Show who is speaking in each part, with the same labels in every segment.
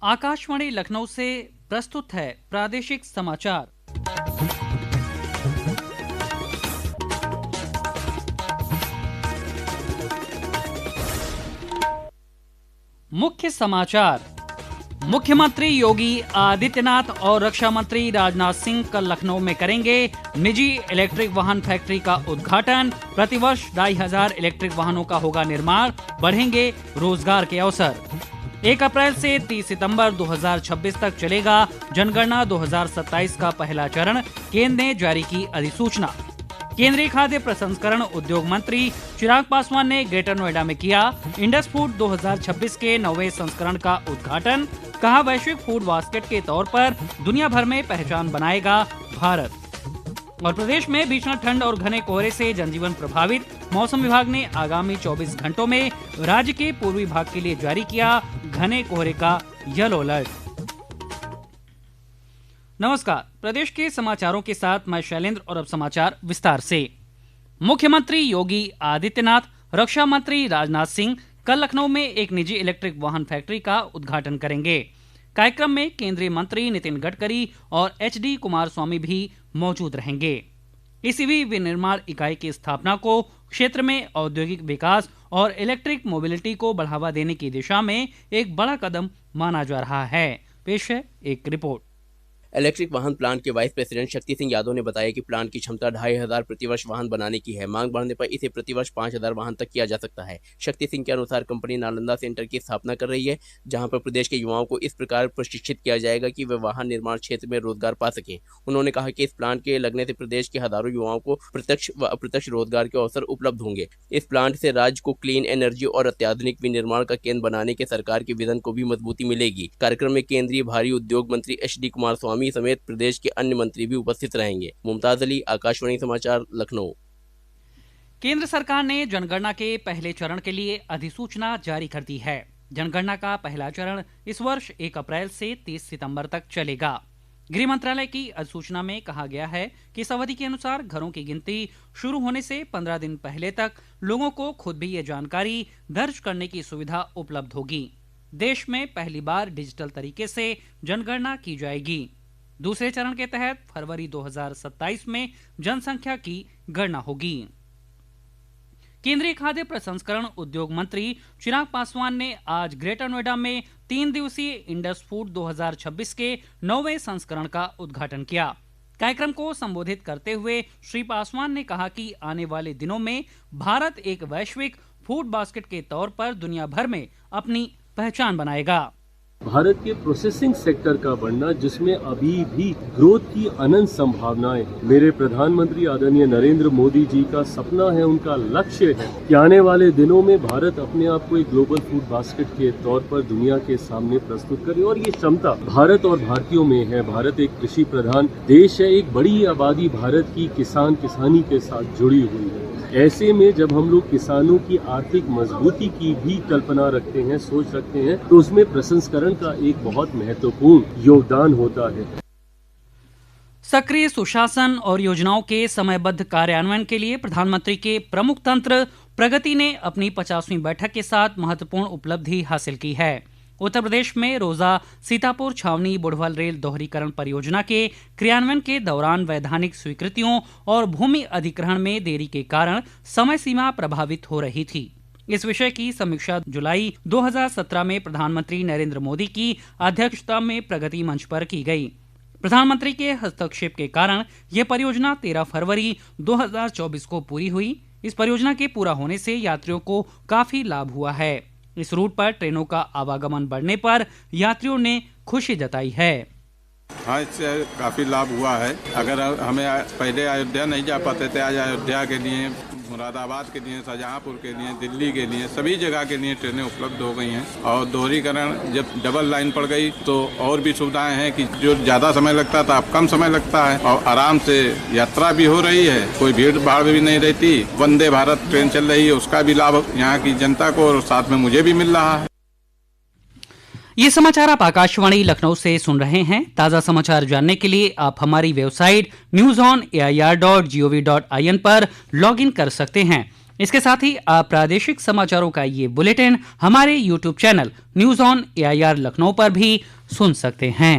Speaker 1: आकाशवाणी लखनऊ से प्रस्तुत है प्रादेशिक समाचार। मुख्य समाचार। मुख्यमंत्री योगी आदित्यनाथ और रक्षा मंत्री राजनाथ सिंह कल लखनऊ में करेंगे निजी इलेक्ट्रिक वाहन फैक्ट्री का उद्घाटन। प्रतिवर्ष 2,500 इलेक्ट्रिक वाहनों का होगा निर्माण, बढ़ेंगे रोजगार के अवसर। 1 अप्रैल से 30 सितंबर 2026 तक चलेगा जनगणना 2027 का पहला चरण, केंद्र ने जारी की अधिसूचना। केंद्रीय खाद्य प्रसंस्करण उद्योग मंत्री चिराग पासवान ने ग्रेटर नोएडा में किया इंडस फूड 2026 के 9वें संस्करण का उद्घाटन। कहा, वैश्विक फूड बास्केट के तौर पर दुनिया भर में पहचान बनाएगा भारत। और प्रदेश में भीषण ठंड और घने कोहरे से जनजीवन प्रभावित। मौसम विभाग ने आगामी 24 घंटों में राज्य के पूर्वी भाग के लिए जारी किया घने कोहरे का येलो अलर्ट। नमस्कार, प्रदेश के समाचारों के साथ मैं शैलेंद्र और अब समाचार विस्तार से। मुख्यमंत्री योगी आदित्यनाथ, रक्षा मंत्री राजनाथ सिंह कल लखनऊ में एक निजी इलेक्ट्रिक वाहन फैक्ट्री का उद्घाटन करेंगे। कार्यक्रम में केंद्रीय मंत्री नितिन गडकरी और HD कुमारस्वामी भी मौजूद रहेंगे। इस ईवी विनिर्माण इकाई की स्थापना को क्षेत्र में औद्योगिक विकास और इलेक्ट्रिक मोबिलिटी को बढ़ावा देने की दिशा में एक बड़ा कदम माना जा रहा है। पेश है एक रिपोर्ट।
Speaker 2: इलेक्ट्रिक वाहन प्लांट के वाइस प्रेसिडेंट शक्ति सिंह यादव ने बताया कि प्लांट की क्षमता 2,500 प्रतिवर्ष वाहन बनाने की है। मांग बढ़ने पर इसे प्रतिवर्ष 5,000 वाहन तक किया जा सकता है। शक्ति सिंह के अनुसार कंपनी नालंदा सेंटर की स्थापना कर रही है, जहां पर प्रदेश के युवाओं को इस प्रकार प्रशिक्षित किया जाएगा कि वे वाहन निर्माण क्षेत्र में रोजगार पा सकें। उन्होंने कहा कि इस प्लांट के लगने से प्रदेश के हजारों युवाओं को प्रत्यक्ष व अप्रत्यक्ष रोजगार के अवसर उपलब्ध होंगे। इस प्लांट से राज्य को क्लीन एनर्जी और अत्याधुनिक विनिर्माण का केंद्र बनाने के सरकार के विजन को भी मजबूती मिलेगी। कार्यक्रम में केंद्रीय भारी उद्योग मंत्री HD कुमारस्वामी समेत प्रदेश के अन्य मंत्री भी उपस्थित रहेंगे। मुमताज अली, आकाशवाणी समाचार, लखनऊ।
Speaker 1: केंद्र सरकार ने जनगणना के पहले चरण के लिए अधिसूचना जारी कर दी है। जनगणना का पहला चरण इस वर्ष 1 अप्रैल से 30 सितंबर तक चलेगा। गृह मंत्रालय की अधिसूचना में कहा गया है कि इस अवधि के अनुसार घरों की गिनती शुरू होने से 15 दिन पहले तक लोगों को खुद भी ये जानकारी दर्ज करने की सुविधा उपलब्ध होगी। देश में पहली बार डिजिटल तरीके से जनगणना की जाएगी। दूसरे चरण के तहत फरवरी 2027 में जनसंख्या की गणना होगी। केंद्रीय खाद्य प्रसंस्करण उद्योग मंत्री चिराग पासवान ने आज ग्रेटर नोएडा में 3 दिवसीय इंडस फूड 2026 के 9वें संस्करण का उद्घाटन किया। कार्यक्रम को संबोधित करते हुए श्री पासवान ने कहा कि आने वाले दिनों में भारत एक वैश्विक फूड बास्केट के तौर पर दुनिया भर में अपनी पहचान बनाएगा।
Speaker 3: भारत के प्रोसेसिंग सेक्टर का बढ़ना, जिसमें अभी भी ग्रोथ की अनंत संभावनाएं हैं। मेरे प्रधानमंत्री आदरणीय नरेंद्र मोदी जी का सपना है, उनका लक्ष्य है कि आने वाले दिनों में भारत अपने आप को एक ग्लोबल फूड बास्केट के तौर पर दुनिया के सामने प्रस्तुत करे। और ये क्षमता भारत और भारतीयों में है। भारत एक कृषि प्रधान देश है। एक बड़ी आबादी भारत की किसानी के साथ जुड़ी हुई है। ऐसे में जब हम लोग किसानों की आर्थिक मजबूती की भी कल्पना रखते हैं, सोच रखते हैं, तो उसमें प्रसंस्करण का एक बहुत महत्वपूर्ण योगदान होता है।
Speaker 1: सक्रिय सुशासन और योजनाओं के समयबद्ध कार्यान्वयन के लिए प्रधानमंत्री के प्रमुख तंत्र प्रगति ने अपनी 50वीं बैठक के साथ महत्वपूर्ण उपलब्धि हासिल की है। उत्तर प्रदेश में रोजा सीतापुर छावनी बुढ़वल रेल दोहरीकरण परियोजना के क्रियान्वयन के दौरान वैधानिक स्वीकृतियों और भूमि अधिग्रहण में देरी के कारण समय सीमा प्रभावित हो रही थी। इस विषय की समीक्षा जुलाई 2017 में प्रधानमंत्री नरेंद्र मोदी की अध्यक्षता में प्रगति मंच पर की गई। प्रधानमंत्री के हस्तक्षेप के कारण यह परियोजना 13 फरवरी 2024 को पूरी हुई। इस परियोजना के पूरा होने से यात्रियों को काफी लाभ हुआ है। इस रूट पर ट्रेनों का आवागमन बढ़ने पर यात्रियों ने खुशी जताई है।
Speaker 4: हाँ, इससे काफ़ी लाभ हुआ है। अगर हमें पहले अयोध्या नहीं जा पाते थे, आज अयोध्या के लिए, मुरादाबाद के लिए, शाहजहांपुर के लिए, दिल्ली के लिए, सभी जगह के लिए ट्रेनें उपलब्ध हो गई हैं। और दोहरीकरण जब डबल लाइन पड़ गई तो और भी सुविधाएं हैं कि जो ज़्यादा समय लगता था अब कम समय लगता है और आराम से यात्रा भी हो रही है, कोई भीड़ भाड़ भी नहीं रहती। वंदे भारत ट्रेन चल रही है, उसका भी लाभ यहाँ की जनता को और साथ में मुझे भी मिल रहा है।
Speaker 1: ये समाचार आप आकाशवाणी लखनऊ से सुन रहे हैं। ताज़ा समाचार जानने के लिए आप हमारी वेबसाइट newsonair.gov.in पर लॉगिन कर सकते हैं। इसके साथ ही आप प्रादेशिक समाचारों का ये बुलेटिन हमारे YouTube channel news on AIR Lucknow पर भी सुन सकते हैं।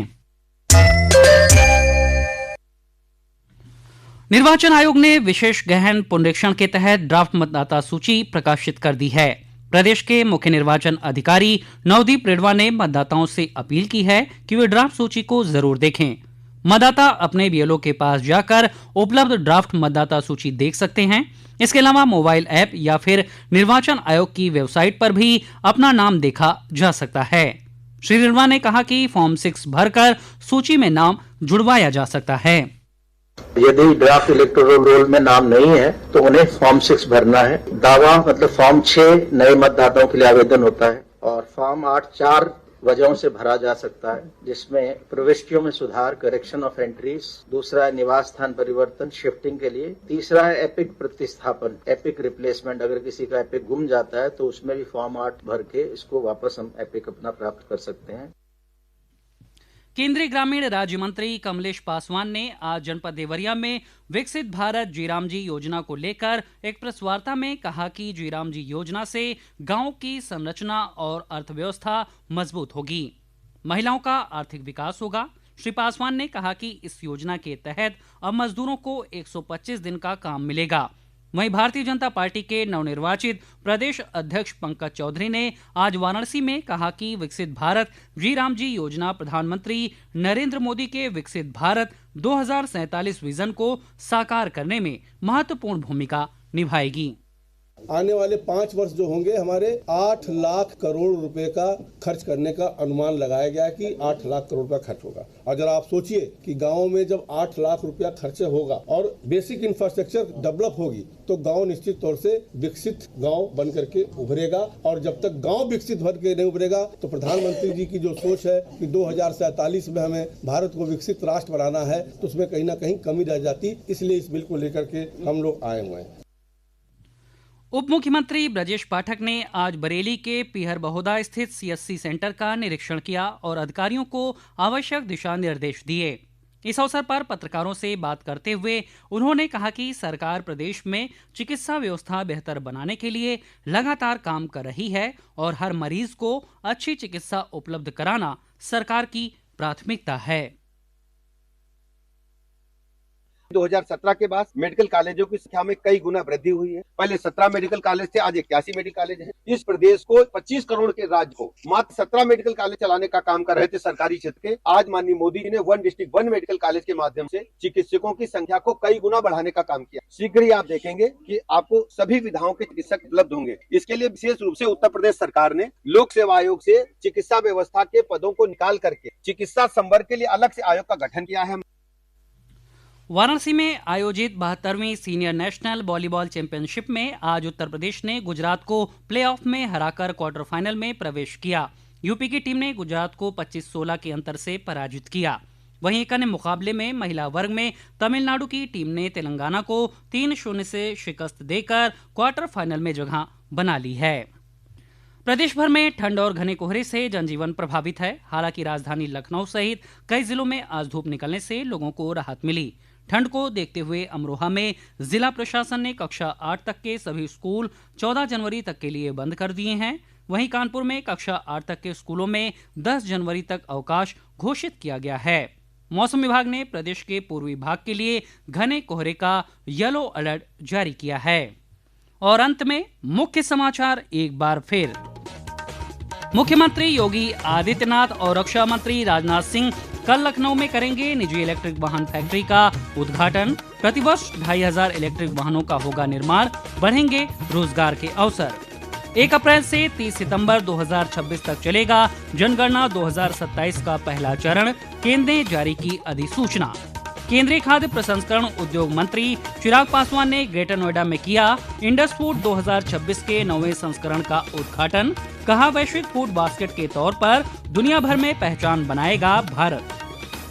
Speaker 1: निर्वाचन आयोग ने विशेष गहन पुनरीक्षण के तहत ड्राफ्ट मतदाता सूची प्रकाशित कर दी है। प्रदेश के मुख्य निर्वाचन अधिकारी नवदीप रेडवा ने मतदाताओं से अपील की है कि वे ड्राफ्ट सूची को जरूर देखें। मतदाता अपने BLO के पास जाकर उपलब्ध ड्राफ्ट मतदाता सूची देख सकते हैं। इसके अलावा मोबाइल ऐप या फिर निर्वाचन आयोग की वेबसाइट पर भी अपना नाम देखा जा सकता है। श्री रेडवा ने कहा कि फॉर्म 6 भरकर सूची में नाम जुड़वाया जा सकता है।
Speaker 5: यदि ड्राफ्ट इलेक्टोरल रोल में नाम नहीं है तो उन्हें फॉर्म 6 भरना है। दावा मतलब फॉर्म 6 नए मतदाताओं के लिए आवेदन होता है और फॉर्म 8 4 वजहों से भरा जा सकता है, जिसमें प्रविष्टियों में सुधार, करेक्शन ऑफ एंट्रीज, दूसरा है निवास स्थान परिवर्तन, शिफ्टिंग के लिए, तीसरा है एपिक प्रतिस्थापन, एपिक रिप्लेसमेंट। अगर किसी का एपिक गुम जाता है तो उसमें भी फॉर्म 8 भर के इसको वापस हम एपिक अपना प्राप्त कर सकते हैं।
Speaker 1: केंद्रीय ग्रामीण राज्य मंत्री कमलेश पासवान ने आज जनपद देवरिया में विकसित भारत जीराम जी योजना को लेकर एक प्रेस वार्ता में कहा कि जीराम जी योजना से गांव की संरचना और अर्थव्यवस्था मजबूत होगी, महिलाओं का आर्थिक विकास होगा। श्री पासवान ने कहा कि इस योजना के तहत अब मजदूरों को 125 दिन का काम मिलेगा। वहीं भारतीय जनता पार्टी के नवनिर्वाचित प्रदेश अध्यक्ष पंकज चौधरी ने आज वाराणसी में कहा कि विकसित भारत जीराम जी योजना प्रधानमंत्री नरेंद्र मोदी के विकसित भारत 2047 विजन को साकार करने में महत्वपूर्ण भूमिका निभाएगी।
Speaker 6: आने वाले 5 वर्ष जो होंगे, हमारे 8 लाख करोड़ रुपए का खर्च करने का अनुमान लगाया गया है कि 8 लाख करोड़ रुपया खर्च होगा। अगर आप सोचिए कि गाँव में जब 8 लाख रुपया खर्च होगा और बेसिक इंफ्रास्ट्रक्चर डेवलप होगी तो गांव निश्चित तौर से विकसित गांव बन करके उभरेगा। और जब तक गांव विकसित बन के नहीं उभरेगा तो प्रधानमंत्री जी की जो सोच है कि 2047 में हमें भारत को विकसित राष्ट्र बनाना है, तो उसमें कहीं ना कहीं कमी रह जाती। इसलिए इस बिल को लेकर के हम लोग आए हुए हैं।
Speaker 1: उप मुख्यमंत्री ब्रजेश पाठक ने आज बरेली के पीहर बहोदा स्थित CSC सेंटर का निरीक्षण किया और अधिकारियों को आवश्यक दिशा निर्देश दिए। इस अवसर पर पत्रकारों से बात करते हुए उन्होंने कहा कि सरकार प्रदेश में चिकित्सा व्यवस्था बेहतर बनाने के लिए लगातार काम कर रही है और हर मरीज को अच्छी चिकित्सा उपलब्ध कराना सरकार की प्राथमिकता है।
Speaker 7: 2017 के बाद मेडिकल कॉलेजों की संख्या में कई गुना वृद्धि हुई है। पहले 17 मेडिकल कॉलेज थे, आज 81 मेडिकल कॉलेज हैं। इस प्रदेश को 25 करोड़ के राज्य को मात्र 17 मेडिकल कॉलेज चलाने का काम कर रहे थे सरकारी क्षेत्र के। आज माननीय मोदी जी ने 1 डिस्ट्रिक्ट 1 मेडिकल कॉलेज के माध्यम से चिकित्सकों की संख्या को कई गुना बढ़ाने का काम किया। शीघ्र ही आप देखेंगे कि आपको सभी विधाओं के चिकित्सक उपलब्ध होंगे। इसके लिए विशेष रूप से उत्तर प्रदेश सरकार ने लोक सेवा आयोग से चिकित्सा व्यवस्था के पदों को निकाल करके चिकित्सा संवर्ग के लिए अलग से आयोग का गठन किया है।
Speaker 1: वाराणसी में आयोजित 72वीं सीनियर नेशनल वॉलीबॉल चैंपियनशिप में आज उत्तर प्रदेश ने गुजरात को प्लेऑफ में हराकर क्वार्टर फाइनल में प्रवेश किया। यूपी की टीम ने गुजरात को 25-16 के अंतर से पराजित किया। वहीं एक अन्य मुकाबले में महिला वर्ग में तमिलनाडु की टीम ने तेलंगाना को 3-0 से शिकस्त देकर क्वार्टर फाइनल में जगह बना ली है। प्रदेश भर में ठंड और घने कोहरे से जनजीवन प्रभावित है। हालांकि राजधानी लखनऊ सहित कई जिलों में आज धूप निकलने से लोगों को राहत मिली। ठंड को देखते हुए अमरोहा में जिला प्रशासन ने कक्षा 8 तक के सभी स्कूल 14 जनवरी तक के लिए बंद कर दिए हैं। वहीं कानपुर में कक्षा 8 तक के स्कूलों में 10 जनवरी तक अवकाश घोषित किया गया है। मौसम विभाग ने प्रदेश के पूर्वी भाग के लिए घने कोहरे का येलो अलर्ट जारी किया है। और अंत में मुख्य समाचार एक बार फिर। मुख्यमंत्री योगी आदित्यनाथ और रक्षा मंत्री राजनाथ सिंह कल लखनऊ में करेंगे निजी इलेक्ट्रिक वाहन फैक्ट्री का उद्घाटन। प्रतिवर्ष 2500 इलेक्ट्रिक वाहनों का होगा निर्माण, बढ़ेंगे रोजगार के अवसर। 1 अप्रैल से 30 सितंबर 2026 तक चलेगा जनगणना 2027 का पहला चरण, केंद्र ने जारी की अधिसूचना। केंद्रीय खाद्य प्रसंस्करण उद्योग मंत्री चिराग पासवान ने ग्रेटर नोएडा में किया इंडस फूड 2026 के 9वें संस्करण का उद्घाटन। कहा वैश्विक फूड बास्केट के तौर पर दुनिया भर में पहचान बनाएगा भारत।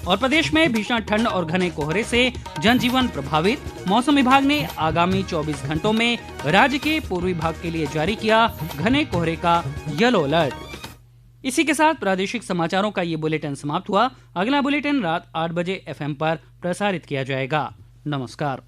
Speaker 1: और प्रदेश में भीषण ठंड और घने कोहरे से जनजीवन प्रभावित। मौसम विभाग ने आगामी 24 घंटों में राज्य के पूर्वी भाग के लिए जारी किया घने कोहरे का येलो अलर्ट। इसी के साथ प्रादेशिक समाचारों का ये बुलेटिन समाप्त हुआ। अगला बुलेटिन रात 8 बजे FM पर प्रसारित किया जाएगा। नमस्कार।